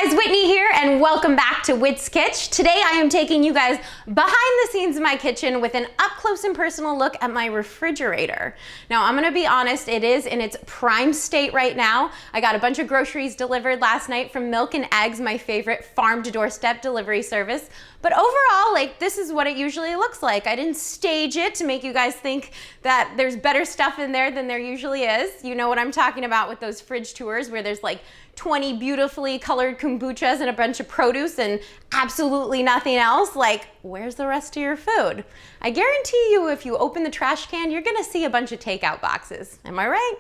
guys, Whitney here, and welcome back to Whit's Kitch. Today I am taking you guys behind the scenes of my kitchen with an up close and personal look at my refrigerator. Now I'm gonna be honest, it is in its prime state right now. I got a bunch of groceries delivered last night from Milk and Eggs, my favorite farm to doorstep delivery service. But overall, this is what it usually looks like. I didn't stage it to make you guys think that there's better stuff in there than there usually is. You know what I'm talking about with those fridge tours where there's 20 beautifully colored kombuchas and a bunch of produce and absolutely nothing else. Where's the rest of your food? I guarantee you if you open the trash can, you're gonna see a bunch of takeout boxes. Am I right?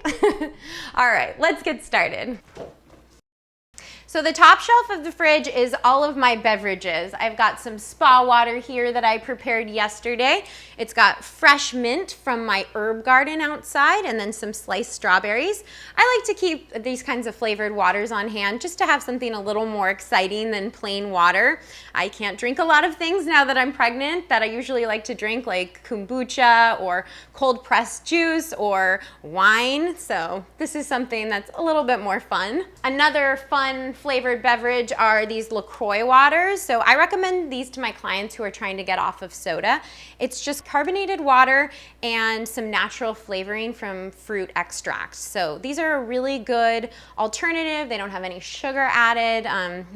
All right, let's get started. So the top shelf of the fridge is all of my beverages. I've got some spa water here that I prepared yesterday. It's got fresh mint from my herb garden outside and then some sliced strawberries. I like to keep these kinds of flavored waters on hand just to have something a little more exciting than plain water. I can't drink a lot of things now that I'm pregnant that I usually like to drink, like kombucha or cold pressed juice or wine. So this is something that's a little bit more fun. Another fun flavored beverage are these LaCroix waters. So I recommend these to my clients who are trying to get off of soda. It's just carbonated water and some natural flavoring from fruit extracts. So these are a really good alternative. They don't have any sugar added.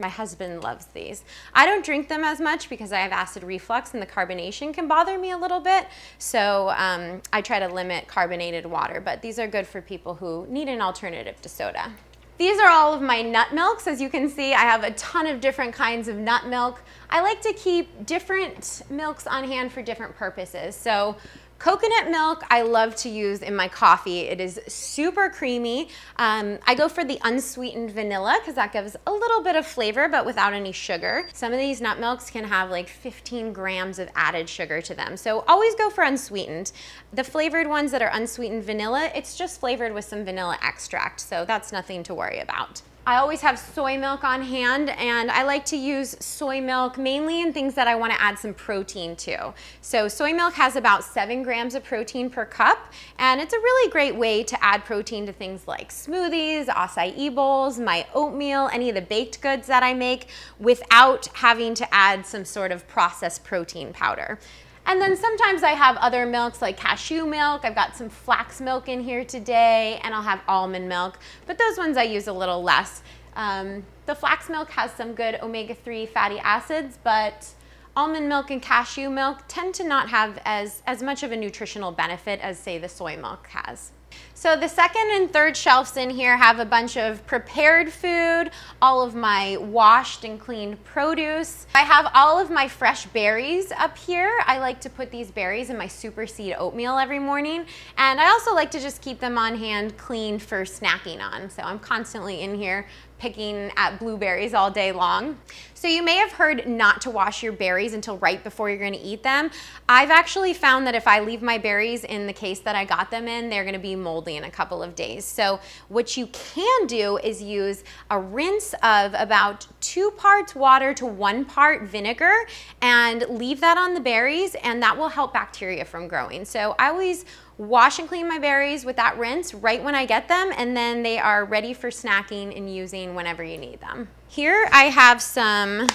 My husband loves these. I don't drink them as much because I have acid reflux and the carbonation can bother me a little bit. So I try to limit carbonated water, but these are good for people who need an alternative to soda. These are all of my nut milks. As you can see, I have a ton of different kinds of nut milk. I like to keep different milks on hand for different purposes. So coconut milk I love to use in my coffee. It is super creamy. I go for the unsweetened vanilla because that gives a little bit of flavor but without any sugar. Some of these nut milks can have 15 grams of added sugar to them. So always go for unsweetened. The flavored ones that are unsweetened vanilla, it's just flavored with some vanilla extract. So that's nothing to worry about. I always have soy milk on hand, and I like to use soy milk mainly in things that I want to add some protein to. So soy milk has about 7 grams of protein per cup, and it's a really great way to add protein to things like smoothies, acai bowls, my oatmeal, any of the baked goods that I make without having to add some sort of processed protein powder. And then sometimes I have other milks like cashew milk. I've got some flax milk in here today, and I'll have almond milk, but those ones I use a little less. The flax milk has some good omega-3 fatty acids, but almond milk and cashew milk tend to not have as much of a nutritional benefit as, say, the soy milk has. So the second and third shelves in here have a bunch of prepared food, all of my washed and cleaned produce. I have all of my fresh berries up here. I like to put these berries in my super seed oatmeal every morning, and I also like to just keep them on hand cleaned for snacking on. So I'm constantly in here picking at blueberries all day long. So you may have heard not to wash your berries until right before you're gonna eat them. I've actually found that if I leave my berries in the case that I got them in, they're gonna be moldy in a couple of days. So what you can do is use a rinse of about 2 parts water to 1 part vinegar and leave that on the berries, and that will help bacteria from growing. So I always wash and clean my berries with that rinse right when I get them, and then they are ready for snacking and using whenever you need them. Here I have some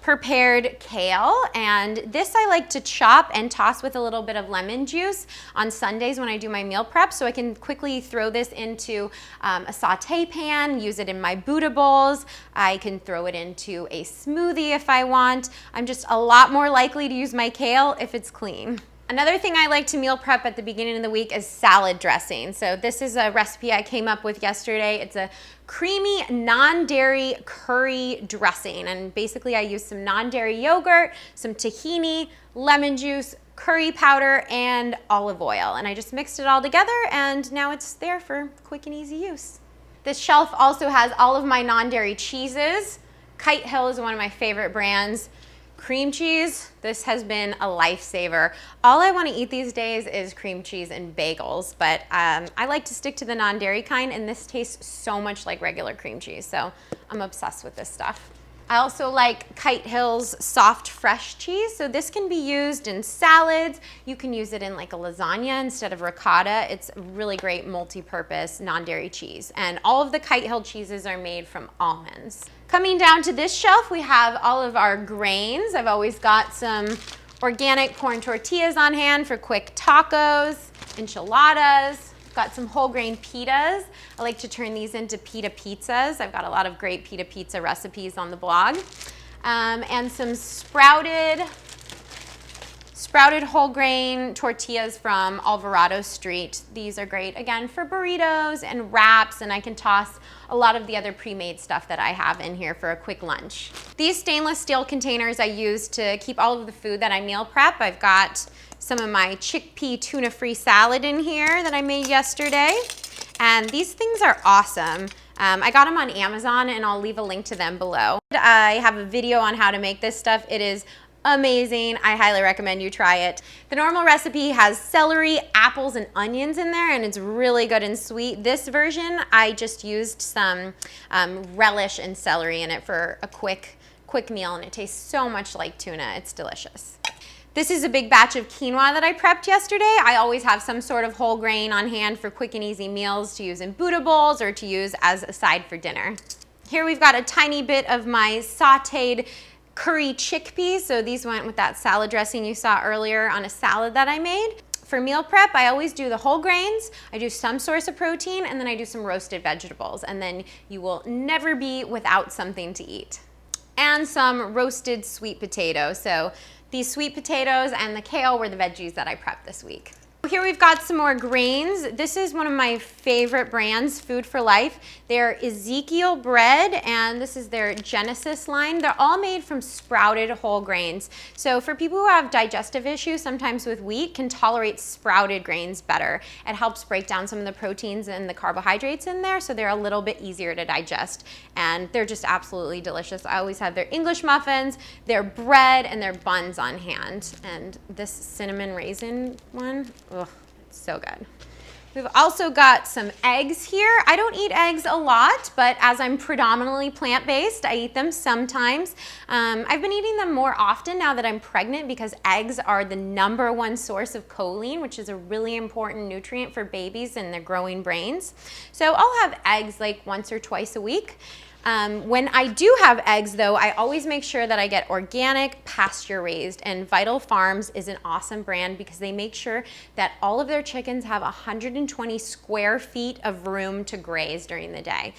prepared kale, and this I like to chop and toss with a little bit of lemon juice on Sundays when I do my meal prep, so I can quickly throw this into a saute pan, use it in my Buddha bowls. I can throw it into a smoothie if I want. I'm just a lot more likely to use my kale if it's clean. Another thing I like to meal prep at the beginning of the week is salad dressing. So this is a recipe I came up with yesterday. It's a creamy non-dairy curry dressing. And basically I use some non-dairy yogurt, some tahini, lemon juice, curry powder, and olive oil. And I just mixed it all together, and now it's there for quick and easy use. This shelf also has all of my non-dairy cheeses. Kite Hill is one of my favorite brands. Cream cheese, this has been a lifesaver. All I want to eat these days is cream cheese and bagels, but I like to stick to the non-dairy kind, and this tastes so much like regular cream cheese, so I'm obsessed with this stuff. I also like Kite Hill's soft fresh cheese. So this can be used in salads. You can use it in like a lasagna instead of ricotta. It's really great multi-purpose non-dairy cheese. And all of the Kite Hill cheeses are made from almonds. Coming down to this shelf, we have all of our grains. I've always got some organic corn tortillas on hand for quick tacos, enchiladas. Got some whole grain pitas. I like to turn these into pita pizzas. I've got a lot of great pita pizza recipes on the blog. And some sprouted whole grain tortillas from Alvarado Street. These are great, again, for burritos and wraps, and I can toss a lot of the other pre-made stuff that I have in here for a quick lunch. These stainless steel containers I use to keep all of the food that I meal prep. I've got some of my chickpea tuna-free salad in here that I made yesterday. And these things are awesome. I got them on Amazon, and I'll leave a link to them below. I have a video on how to make this stuff. It is amazing. I highly recommend you try it. The normal recipe has celery, apples, and onions in there, and it's really good and sweet. This version, I just used some relish and celery in it for a quick meal, and it tastes so much like tuna. It's delicious. This is a big batch of quinoa that I prepped yesterday. I always have some sort of whole grain on hand for quick and easy meals to use in Buddha bowls or to use as a side for dinner. Here we've got a tiny bit of my sauteed curry chickpeas. So these went with that salad dressing you saw earlier on a salad that I made. For meal prep, I always do the whole grains, I do some source of protein, and then I do some roasted vegetables. And then you will never be without something to eat. And some roasted sweet potatoes. So these sweet potatoes and the kale were the veggies that I prepped this week. Here we've got some more grains. This is one of my favorite brands, Food for Life. They're Ezekiel bread, and this is their Genesis line. They're all made from sprouted whole grains. So for people who have digestive issues, sometimes with wheat, can tolerate sprouted grains better. It helps break down some of the proteins and the carbohydrates in there, so they're a little bit easier to digest. And they're just absolutely delicious. I always have their English muffins, their bread, and their buns on hand. And this cinnamon raisin one, ugh, it's so good. We've also got some eggs here. I don't eat eggs a lot, but as I'm predominantly plant-based, I eat them sometimes. I've been eating them more often now that I'm pregnant because eggs are the #1 source of choline, which is a really important nutrient for babies and their growing brains. So I'll have eggs like once or twice a week. When I do have eggs, though, I always make sure that I get organic, pasture-raised, and Vital Farms is an awesome brand because they make sure that all of their chickens have 120 square feet of room to graze during the day.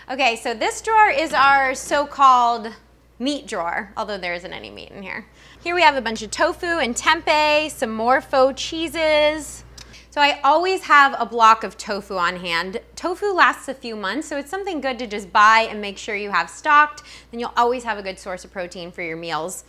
Okay, so this drawer is our so-called meat drawer, although there isn't any meat in here. Here we have a bunch of tofu and tempeh, some more faux cheeses. So I always have a block of tofu on hand. Tofu lasts a few months, so it's something good to just buy and make sure you have stocked. Then you'll always have a good source of protein for your meals.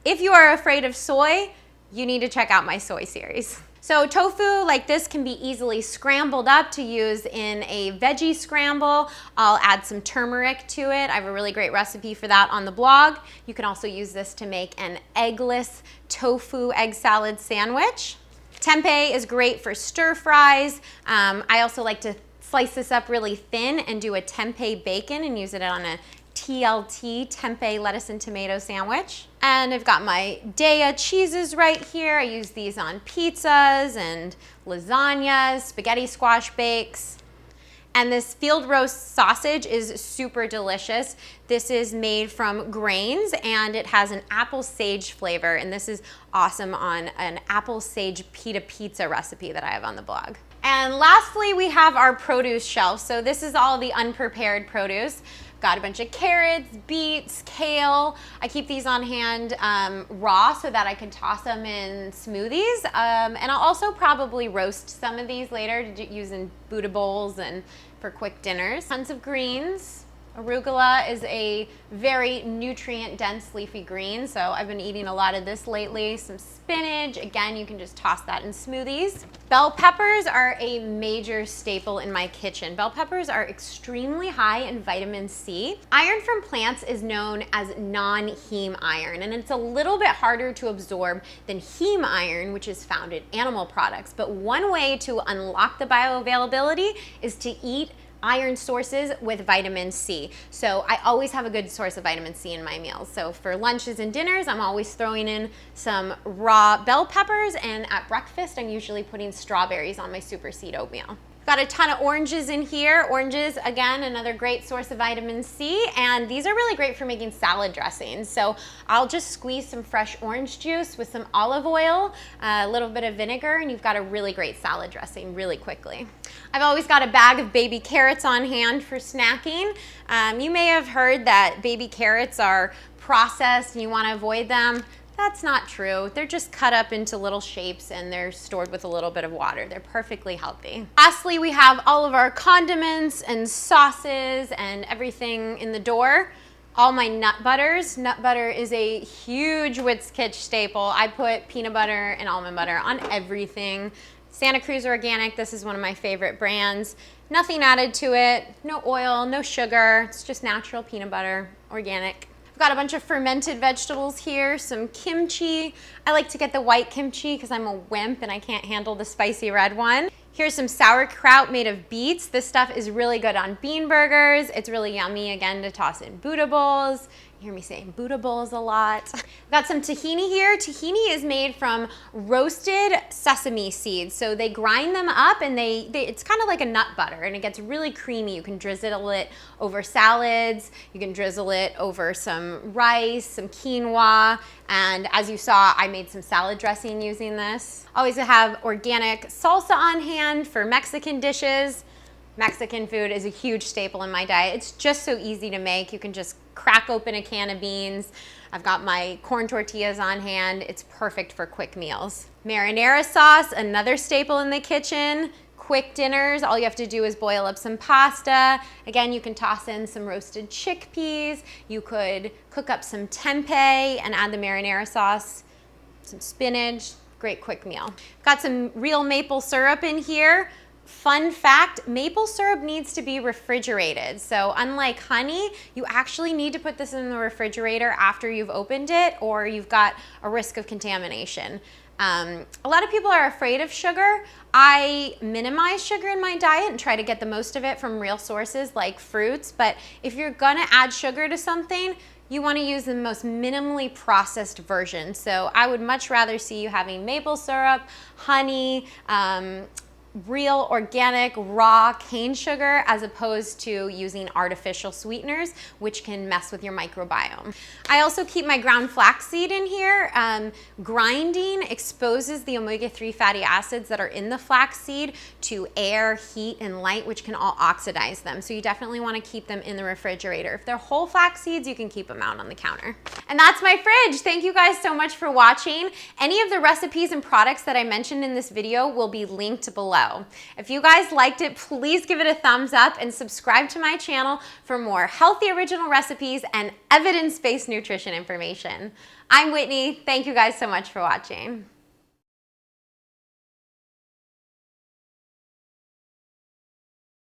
If you are afraid of soy, you need to check out my soy series. So tofu like this can be easily scrambled up to use in a veggie scramble. I'll add some turmeric to it. I have a really great recipe for that on the blog. You can also use this to make an eggless tofu egg salad sandwich. Tempeh is great for stir fries. I also like to slice this up really thin and do a tempeh bacon and use it on a TLT, tempeh lettuce and tomato sandwich. And I've got my Daiya cheeses right here. I use these on pizzas and lasagnas, spaghetti squash bakes. And this field roast sausage is super delicious. This is made from grains and it has an apple sage flavor, and this is awesome on an apple sage pita pizza recipe that I have on the blog. And lastly, we have our produce shelf. So this is all the unprepared produce. Got a bunch of carrots, beets, kale. I keep these on hand raw so that I can toss them in smoothies. And I'll also probably roast some of these later to use in Buddha bowls and for quick dinners. Tons of greens. Arugula is a very nutrient-dense leafy green, so I've been eating a lot of this lately. Some spinach, again, you can just toss that in smoothies. Bell peppers are a major staple in my kitchen. Bell peppers are extremely high in vitamin C. Iron from plants is known as non-heme iron, and it's a little bit harder to absorb than heme iron, which is found in animal products. But one way to unlock the bioavailability is to eat iron sources with vitamin C. So I always have a good source of vitamin C in my meals. So for lunches and dinners, I'm always throwing in some raw bell peppers, and at breakfast, I'm usually putting strawberries on my super seed oatmeal. Got a ton of oranges in here. Oranges, again, another great source of vitamin C, and these are really great for making salad dressings. So I'll just squeeze some fresh orange juice with some olive oil, a little bit of vinegar, and you've got a really great salad dressing really quickly. I've always got a bag of baby carrots on hand for snacking. You may have heard that baby carrots are processed and you want to avoid them. That's not true. They're just cut up into little shapes and they're stored with a little bit of water. They're perfectly healthy. Lastly, we have all of our condiments and sauces and everything in the door. All my nut butters. Nut butter is a huge Whitskitch staple. I put peanut butter and almond butter on everything. Santa Cruz Organic, this is one of my favorite brands. Nothing added to it, no oil, no sugar. It's just natural peanut butter, organic. Got a bunch of fermented vegetables here, some kimchi. I like to get the white kimchi because I'm a wimp and I can't handle the spicy red one. Here's some sauerkraut made of beets. This stuff is really good on bean burgers. It's really yummy, again, to toss in Buddha bowls. You hear me saying Buddha bowls a lot. Got some tahini here. Tahini is made from roasted sesame seeds. So they grind them up and it's kind of like a nut butter and it gets really creamy. You can drizzle it over salads. You can drizzle it over some rice, some quinoa. And as you saw, I made some salad dressing using this. Always have organic salsa on hand for Mexican dishes. Mexican food is a huge staple in my diet. It's just so easy to make. You can just crack open a can of beans. I've got my corn tortillas on hand. It's perfect for quick meals. Marinara sauce, another staple in the kitchen. Quick dinners, all you have to do is boil up some pasta. Again, you can toss in some roasted chickpeas. You could cook up some tempeh and add the marinara sauce, some spinach. Great quick meal. Got some real maple syrup in here. Fun fact, maple syrup needs to be refrigerated. So unlike honey, you actually need to put this in the refrigerator after you've opened it or you've got a risk of contamination. A lot of people are afraid of sugar. I minimize sugar in my diet and try to get the most of it from real sources like fruits. But if you're gonna add sugar to something, you want to use the most minimally processed version. So I would much rather see you having maple syrup, honey, real organic raw cane sugar as opposed to using artificial sweeteners, which can mess with your microbiome. I also keep my ground flaxseed in here. Grinding exposes the omega-3 fatty acids that are in the flaxseed to air, heat, and light, which can all oxidize them. So you definitely want to keep them in the refrigerator. If they're whole flax seeds, you can keep them out on the counter. And that's my fridge. Thank you guys so much for watching. Any of the recipes and products that I mentioned in this video will be linked below. If you guys liked it, please give it a thumbs up and subscribe to my channel for more healthy original recipes and evidence-based nutrition information. I'm Whitney. Thank you guys so much for watching.